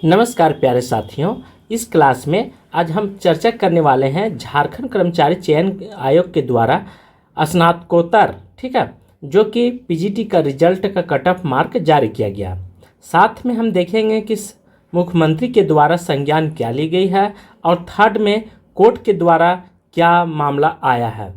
नमस्कार प्यारे साथियों, इस क्लास में आज हम चर्चा करने वाले हैं झारखंड कर्मचारी चयन आयोग के द्वारा स्नातकोत्तर, ठीक है, जो कि पीजीटी का रिजल्ट का कट ऑफ मार्क जारी किया गया। साथ में हम देखेंगे कि मुख्यमंत्री के द्वारा संज्ञान क्या ली गई है और थर्ड में कोर्ट के द्वारा क्या मामला आया है।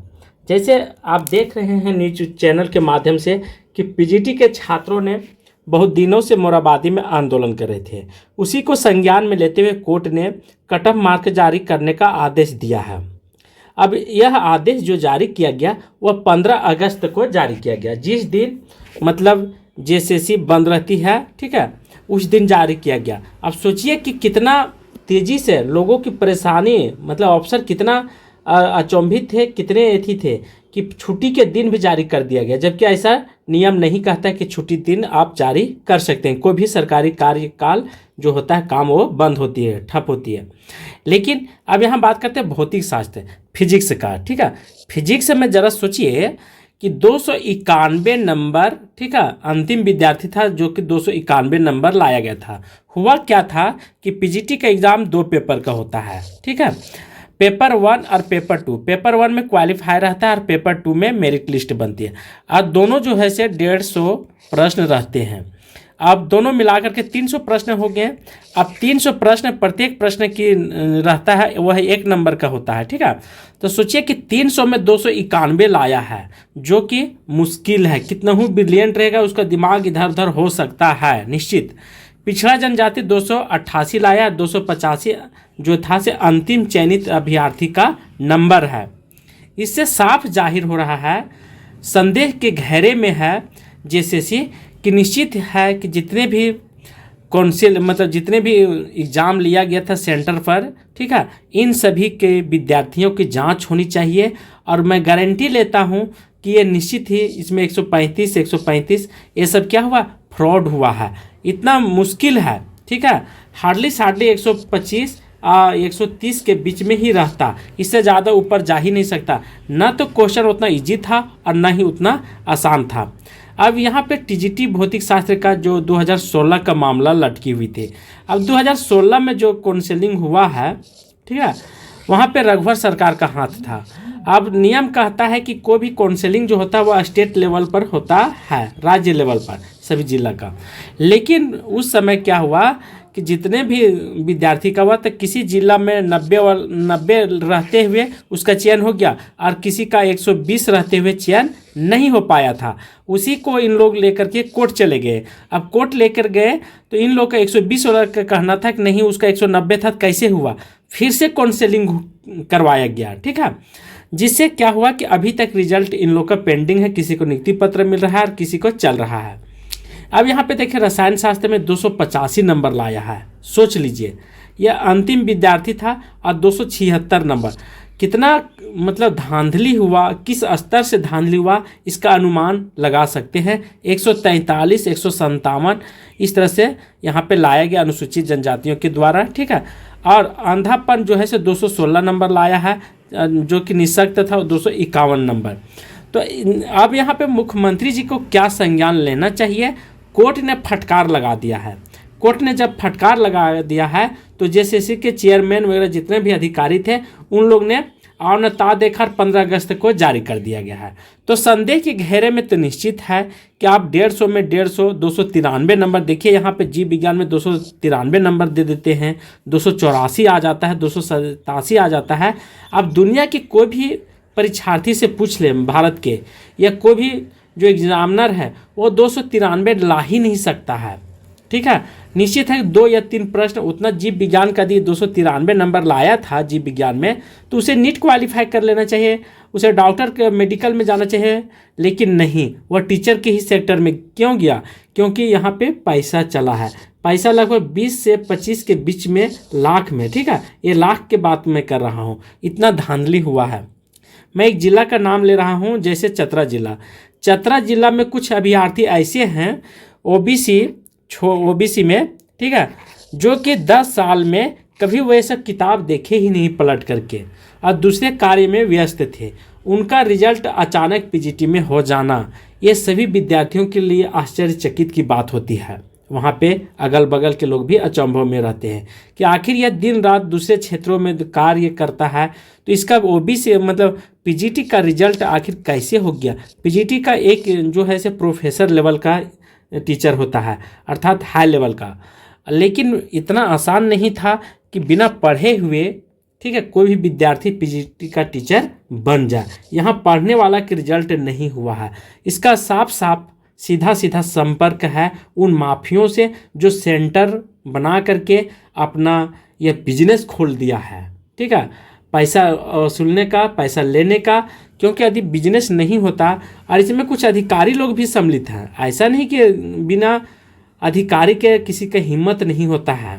जैसे आप देख रहे हैं न्यूज चैनल के माध्यम से कि पीजीटी के छात्रों ने बहुत दिनों से मोराबादी में आंदोलन कर रहे थे, उसी को संज्ञान में लेते हुए कोर्ट ने कट ऑफ मार्क जारी करने का आदेश दिया है। अब यह आदेश जो जारी किया गया वह 15 अगस्त को जारी किया गया, जिस दिन मतलब जेसीसी बंद रहती है, ठीक है, उस दिन जारी किया गया। अब सोचिए कि कितना तेज़ी से लोगों की परेशानी, मतलब अफसर कितना अचंभित थे, कितने एथी थे कि छुट्टी के दिन भी जारी कर दिया गया, जबकि ऐसा नियम नहीं कहता है कि छुट्टी दिन आप जारी कर सकते हैं। कोई भी सरकारी कार्यकाल जो होता है काम वो बंद होती है, ठप होती है। लेकिन अब यहाँ बात करते हैं भौतिक शास्त्र, फिजिक्स का, ठीक है। फिजिक्स में ज़रा सोचिए कि 291 नंबर, ठीक है, अंतिम विद्यार्थी था जो कि 291 नंबर लाया गया था। हुआ क्या था कि पीजीटी का एग्ज़ाम 2 पेपर का होता है, ठीक है, पेपर 1 और पेपर 2। पेपर 1 में क्वालिफाई रहता है और पेपर 2 में मेरिट लिस्ट बनती है। और दोनों जो है से 150 प्रश्न रहते हैं। अब दोनों मिलाकर के 300 प्रश्न हो गए। अब 300 प्रश्न, प्रत्येक प्रश्न की रहता है वह 1 नंबर का होता है, ठीक है। तो सोचिए कि 300 में 291 लाया है, जो कि मुश्किल है। कितना ही ब्रिलियंट रहेगा उसका दिमाग इधर उधर हो सकता है निश्चित। पिछड़ा जनजाति 288 लाया, 285 जो था से अंतिम चयनित अभ्यर्थी का नंबर है। इससे साफ जाहिर हो रहा है, संदेह के घेरे में है जेसीसी कि निश्चित है कि जितने भी काउंसिल मतलब जितने भी एग्ज़ाम लिया गया था सेंटर पर, ठीक है, इन सभी के विद्यार्थियों की जांच होनी चाहिए। और मैं गारंटी लेता हूं कि ये निश्चित ही इसमें 135 ये सब क्या हुआ, फ्रॉड हुआ है। इतना मुश्किल है, ठीक है, हार्डली 125 130 के बीच में ही रहता, इससे ज़्यादा ऊपर जा ही नहीं सकता। ना तो क्वेश्चन उतना इजी था और ना ही उतना आसान था। अब यहाँ पे टीजीटी भौतिक शास्त्र का जो 2016 का मामला लटकी हुई थी। अब 2016 में जो काउंसिलिंग हुआ है, ठीक है, वहाँ पे रघुवर सरकार का हाथ था। अब नियम कहता है कि कोई भी काउंसिलिंग जो होता है वो स्टेट लेवल पर होता है, राज्य लेवल पर सभी जिला का। लेकिन उस समय क्या हुआ कि जितने भी विद्यार्थी का हुआ तो किसी जिला में 90 रहते हुए उसका चयन हो गया और किसी का 120 रहते हुए चयन नहीं हो पाया था। उसी को इन लोग लेकर के कोर्ट चले गए। अब कोर्ट लेकर गए तो इन लोग का 120 वाला का कहना था कि नहीं उसका 190 था, कैसे हुआ, फिर से काउंसिलिंग करवाया गया, ठीक है। जिससे क्या हुआ कि अभी तक रिजल्ट इन लोग का पेंडिंग है, किसी को नियुक्ति पत्र मिल रहा है और किसी को चल रहा है। अब यहाँ पे देखिए रसायन शास्त्र में 285 नंबर लाया है, सोच लीजिए, यह अंतिम विद्यार्थी था और 276 नंबर। कितना मतलब धांधली हुआ, किस स्तर से धांधली हुआ इसका अनुमान लगा सकते हैं। 143 157 इस तरह से यहाँ पे लाया गया अनुसूचित जनजातियों के द्वारा, ठीक है। और अंधापन जो है से 216 नंबर लाया है, जो कि निःशक्त था 251 नंबर। तो अब यहाँ पे मुख्यमंत्री जी को क्या संज्ञान लेना चाहिए, कोर्ट ने फटकार लगा दिया है। कोर्ट ने जब फटकार लगा दिया है तो जेसीसी के चेयरमैन वगैरह जितने भी अधिकारी थे उन लोग ने औनता देकर 15 अगस्त को जारी कर दिया गया है। तो संदेह के घेरे में तो निश्चित है कि आप 150 में 150 293 नंबर, देखिए यहाँ पे जीव विज्ञान में 293 नंबर दे देते हैं, 284 आ जाता है, 287 आ जाता है। अब दुनिया की कोई भी परीक्षार्थी से पूछ लें भारत के, या कोई भी जो एग्जामिनर है वो 293 ला ही नहीं सकता है, ठीक है। निश्चित है 2 या 3 प्रश्न उतना जीव विज्ञान का दिए, 293 नंबर लाया था जीव विज्ञान में, तो उसे नीट क्वालिफाई कर लेना चाहिए, उसे डॉक्टर के मेडिकल में जाना चाहिए। लेकिन नहीं, वह टीचर के ही सेक्टर में क्यों गया, क्योंकि यहाँ पे पैसा चला है। पैसा लगभग 20 से 25 के बीच में लाख में, ठीक है, ये लाख के बात मैं कर रहा हूँ। इतना धांधली हुआ है। मैं एक जिला का नाम ले रहा हूँ, जैसे चतरा जिला। चतरा जिला में कुछ अभ्यर्थी ऐसे हैं ओबीसी में, ठीक है, जो कि 10 साल में कभी वो सब किताब देखे ही नहीं पलट करके और दूसरे कार्य में व्यस्त थे। उनका रिजल्ट अचानक पीजीटी में हो जाना, ये सभी विद्यार्थियों के लिए आश्चर्यचकित की बात होती है। वहाँ पे अगल बगल के लोग भी अचंभव में रहते हैं कि आखिर यह दिन रात दूसरे क्षेत्रों में कार्य करता है, तो इसका ओबीसी मतलब पीजीटी का रिजल्ट आखिर कैसे हो गया। पीजीटी का एक जो है से प्रोफेसर लेवल का टीचर होता है, अर्थात हाई लेवल का, लेकिन इतना आसान नहीं था कि बिना पढ़े हुए, ठीक है, कोई भी विद्यार्थी पीजीटी का टीचर बन जाए। यहाँ पढ़ने वाला के रिजल्ट नहीं हुआ है। इसका साफ साफ सीधा सीधा संपर्क है उन माफियों से जो सेंटर बना करके अपना यह बिजनेस खोल दिया है, ठीक है, पैसा वसूलने का, पैसा लेने का। क्योंकि यदि बिजनेस नहीं होता, और इसमें कुछ अधिकारी लोग भी सम्मिलित हैं, ऐसा नहीं कि बिना अधिकारी के किसी का हिम्मत नहीं होता है।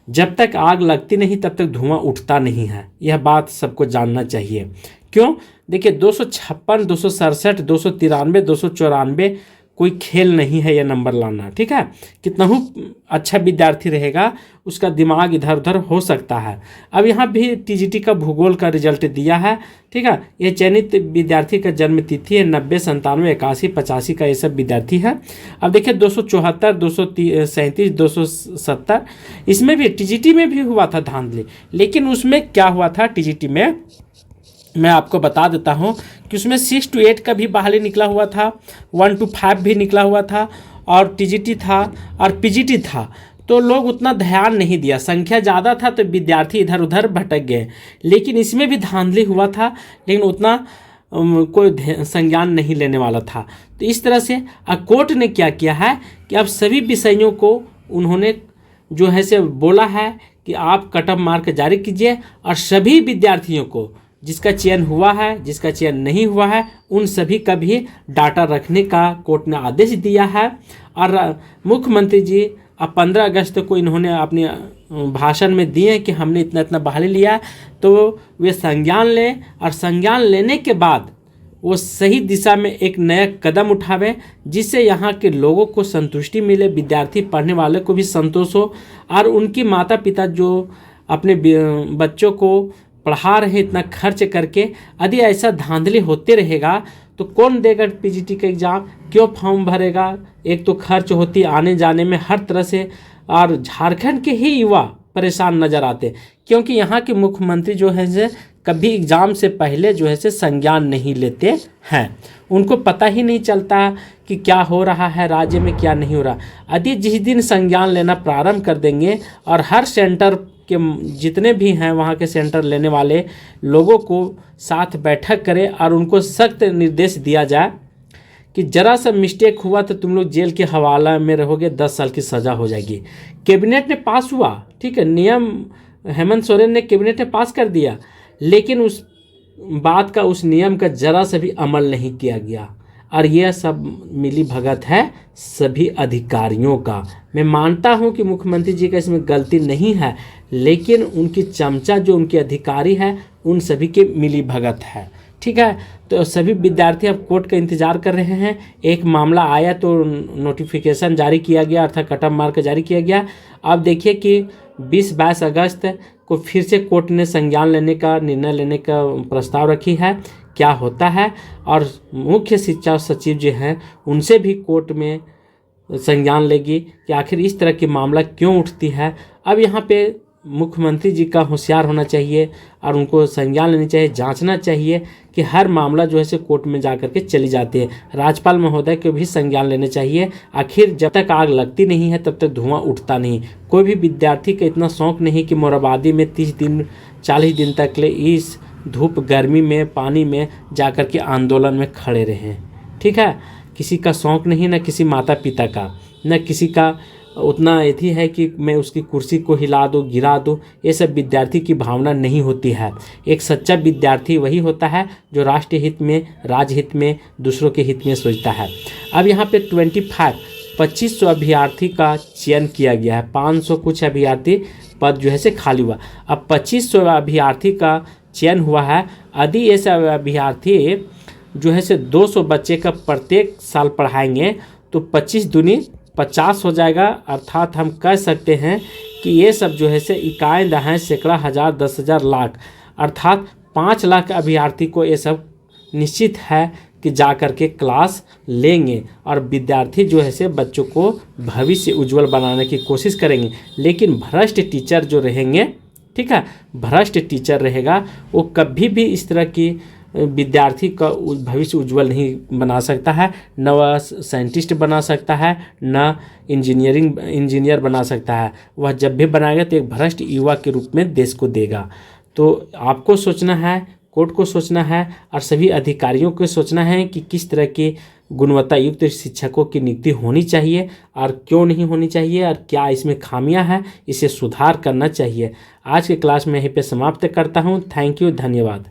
जब तक आग लगती नहीं तब तक धुआं उठता नहीं है, यह बात सबको जानना चाहिए। क्यों? देखिए 256, 267, 293, 294 कोई खेल नहीं है यह नंबर लाना, ठीक है। कितना ही अच्छा विद्यार्थी रहेगा उसका दिमाग इधर उधर हो सकता है। अब यहाँ भी टीजीटी का भूगोल का रिजल्ट दिया है, ठीक है। यह चयनित विद्यार्थी का जन्म तिथि है 90, 97, 81, 85 का ये सब विद्यार्थी है। अब देखिए 274, 237, 270, इसमें भी टीजीटी में भी हुआ था धांधली। लेकिन उसमें क्या हुआ था टीजीटी में, मैं आपको बता देता हूं कि उसमें 6 to 8 का भी बहाली निकला हुआ था, 1 to 5 भी निकला हुआ था, और टीजीटी था और पीजीटी था। तो लोग उतना ध्यान नहीं दिया, संख्या ज़्यादा था तो विद्यार्थी इधर उधर भटक गए। लेकिन इसमें भी धांधली हुआ था, लेकिन उतना कोई संज्ञान नहीं लेने वाला था। तो इस तरह से कोर्ट ने क्या किया है कि अब सभी विषयों को उन्होंने जो है से बोला है कि आप कट ऑफ मार्क जारी कीजिए, और सभी विद्यार्थियों को जिसका चयन हुआ है, जिसका चयन नहीं हुआ है, उन सभी का भी डाटा रखने का कोर्ट ने आदेश दिया है। और मुख्यमंत्री जी अब 15 अगस्त को इन्होंने अपने भाषण में दिए कि हमने इतना इतना बहाली लिया, तो वे संज्ञान लें, और संज्ञान लेने के बाद वो सही दिशा में एक नया कदम उठावे, जिससे यहाँ के लोगों को संतुष्टि मिले, विद्यार्थी पढ़ने वाले को भी संतोष हो, और उनकी माता पिता जो अपने बच्चों को पढ़ा रहे इतना खर्च करके, यदि ऐसा धांधली होते रहेगा तो कौन देगा पीजीटी का एग्ज़ाम, क्यों फॉर्म भरेगा। एक तो खर्च होती आने जाने में हर तरह से, और झारखंड के ही युवा परेशान नज़र आते, क्योंकि यहाँ के मुख्यमंत्री जो है से कभी एग्ज़ाम से पहले जो है से संज्ञान नहीं लेते हैं। उनको पता ही नहीं चलता कि क्या हो रहा है राज्य में, क्या नहीं हो रहा। यदि जिस दिन संज्ञान लेना प्रारंभ कर देंगे और हर सेंटर के जितने भी हैं वहाँ के सेंटर लेने वाले लोगों को साथ बैठक करें और उनको सख्त निर्देश दिया जाए कि जरा सा मिस्टेक हुआ तो तुम लोग जेल के हवाला में रहोगे, 10 साल की सज़ा हो जाएगी। कैबिनेट ने पास हुआ, ठीक है, नियम हेमंत सोरेन ने कैबिनेट ने पास कर दिया, लेकिन उस बात का, उस नियम का जरा सा भी अमल नहीं किया गया। और यह सब मिली भगत है सभी अधिकारियों का। मैं मानता हूं कि मुख्यमंत्री जी का इसमें गलती नहीं है, लेकिन उनकी चमचा जो उनके अधिकारी हैं उन सभी के मिली भगत है, ठीक है। तो सभी विद्यार्थी अब कोर्ट का इंतज़ार कर रहे हैं। एक मामला आया तो नोटिफिकेशन जारी किया गया, अर्थात कट ऑफ मार्क जारी किया गया। अब देखिए कि 20-22 अगस्त को फिर से कोर्ट ने संज्ञान लेने का, निर्णय लेने का प्रस्ताव रखी है, क्या होता है। और मुख्य शिक्षा सचिव जो हैं उनसे भी कोर्ट में संज्ञान लेगी कि आखिर इस तरह की मामला क्यों उठती है। अब यहाँ पे मुख्यमंत्री जी का होशियार होना चाहिए और उनको संज्ञान लेनी चाहिए, जांचना चाहिए कि हर मामला जो है से कोर्ट में जा कर के चली जाती है। राज्यपाल महोदय को भी संज्ञान लेने चाहिए। आखिर जब तक आग लगती नहीं है तब तक धुआं उठता नहीं। कोई भी विद्यार्थी का इतना शौक़ नहीं कि मोराबादी में 30 दिन 40 दिन तक ले इस धूप गर्मी में पानी में जा कर के आंदोलन में खड़े रहें, ठीक है। किसी का शौक़ नहीं, न किसी माता पिता का, न किसी का उतना यही है कि मैं उसकी कुर्सी को हिला दूँ, गिरा दूँ। ये सब विद्यार्थी की भावना नहीं होती है। एक सच्चा विद्यार्थी वही होता है जो राष्ट्रीय हित में, राज्य हित में, दूसरों के हित में सोचता है। अब यहाँ पे 2500 अभ्यर्थी का चयन किया गया है। 500 कुछ अभ्यर्थी पद जो है से खाली हुआ। अब 2500 अभ्यर्थी का चयन हुआ है। यदि ये सब अभ्यर्थी जो है से 200 बच्चे का प्रत्येक साल पढ़ाएंगे तो 25 दूनी 50 हो जाएगा। अर्थात हम कह सकते हैं कि ये सब जो है से इकाई दहाई सैकड़ा हज़ार 10,000 लाख, अर्थात 5 लाख अभ्यर्थी को ये सब निश्चित है कि कि जा कर के क्लास लेंगे और विद्यार्थी जो है से बच्चों को भविष्य उज्जवल बनाने की कोशिश करेंगे। लेकिन भ्रष्ट टीचर जो रहेंगे, ठीक है, भ्रष्ट टीचर रहेगा वो कभी भी इस तरह की विद्यार्थी का भविष्य उज्जवल नहीं बना सकता है, न वह साइंटिस्ट बना सकता है, न इंजीनियर बना सकता है। वह जब भी बनाएगा तो एक भ्रष्ट युवा के रूप में देश को देगा। तो आपको सोचना है, कोर्ट को सोचना है और सभी अधिकारियों को सोचना है कि किस तरह की गुणवत्ता युक्त शिक्षकों की नियुक्ति होनी चाहिए और क्यों नहीं होनी चाहिए और क्या इसमें खामियां हैं, इसे सुधार करना चाहिए। आज के क्लास में यहीं पे समाप्त करता हूं। थैंक यू, धन्यवाद।